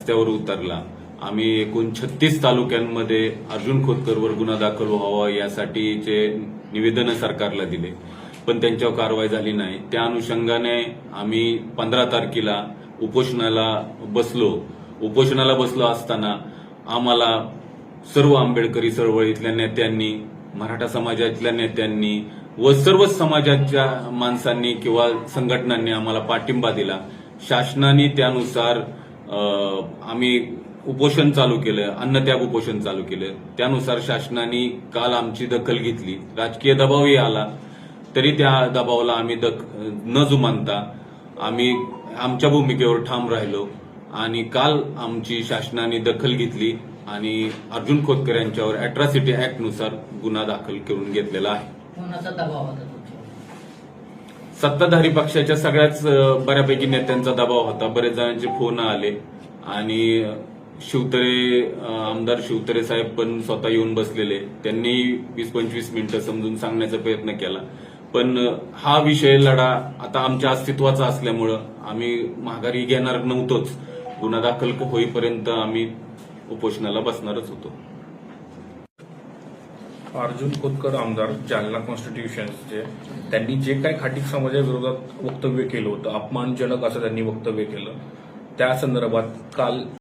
रस्त्यावर उतरला। आम्ही एकूण 36 तालुक्यांमध्ये अर्जुन खोतकरवर गुन्हा दाखल व्हावा यासाठीचे निवेदन सरकारला दिले, पण त्यांच्यावर कारवाई झाली नाही। त्या अनुषंगाने आम्ही 15 तारखेला उपोषणाला बसलो असताना आम्हाला सर्व आंबेडकरी चळवळीतल्या नेत्यांनी, मराठा समाजातल्या नेत्यांनी व सर्व समाजाच्या माणसांनी किंवा संघटनांनी आम्हाला पाठिंबा दिला। शासनाने त्यानुसार आम्ही उपोषण चालू केलं, अन्नत्याग उपोषण चालू केलं। त्यानुसार शासनाने काल आमची दखल घेतली। राजकीय दबावही आला तरी त्या दबावाला आम्ही न जुमानता आम्ही आमच्या भूमिकेवर ठाम राहिलो आणि काल आमची शासनाने दखल घेतली आणि अर्जुन खोतकर यांच्यावर अॅट्रॉसिटी ऍक्ट नुसार गुन्हा दाखल करून घेतलेला आहे। कोणाचा दबाव होता तुमच्यावर? सत्ताधारी पक्षाच्या सगळ्याच बऱ्यापैकी नेत्यांचा दबाव होता। बरेच जणांचे फोन आले आणि आमदार शिवतरे साहेब पण स्वतः येऊन बसलेले। त्यांनी 20-25 मिनिटं समजून सांगण्याचा प्रयत्न केला, पण हा विषय लढा आता आमच्या अस्तित्वाचा असल्यामुळं आम्ही माघारी घेणार नव्हतोच। गुन्हा दाखल होईपर्यंत आम्ही उपोषणाला बसणारच होतो। अर्जुन खोतकर आमदार जालना कॉन्स्टिट्यूशनचे त्यांनी जे काही खाटीक समाजाविरोधात वक्तव्य केलं होतं, अपमानजनक असं त्यांनी वक्तव्य केलं, त्या संदर्भात काल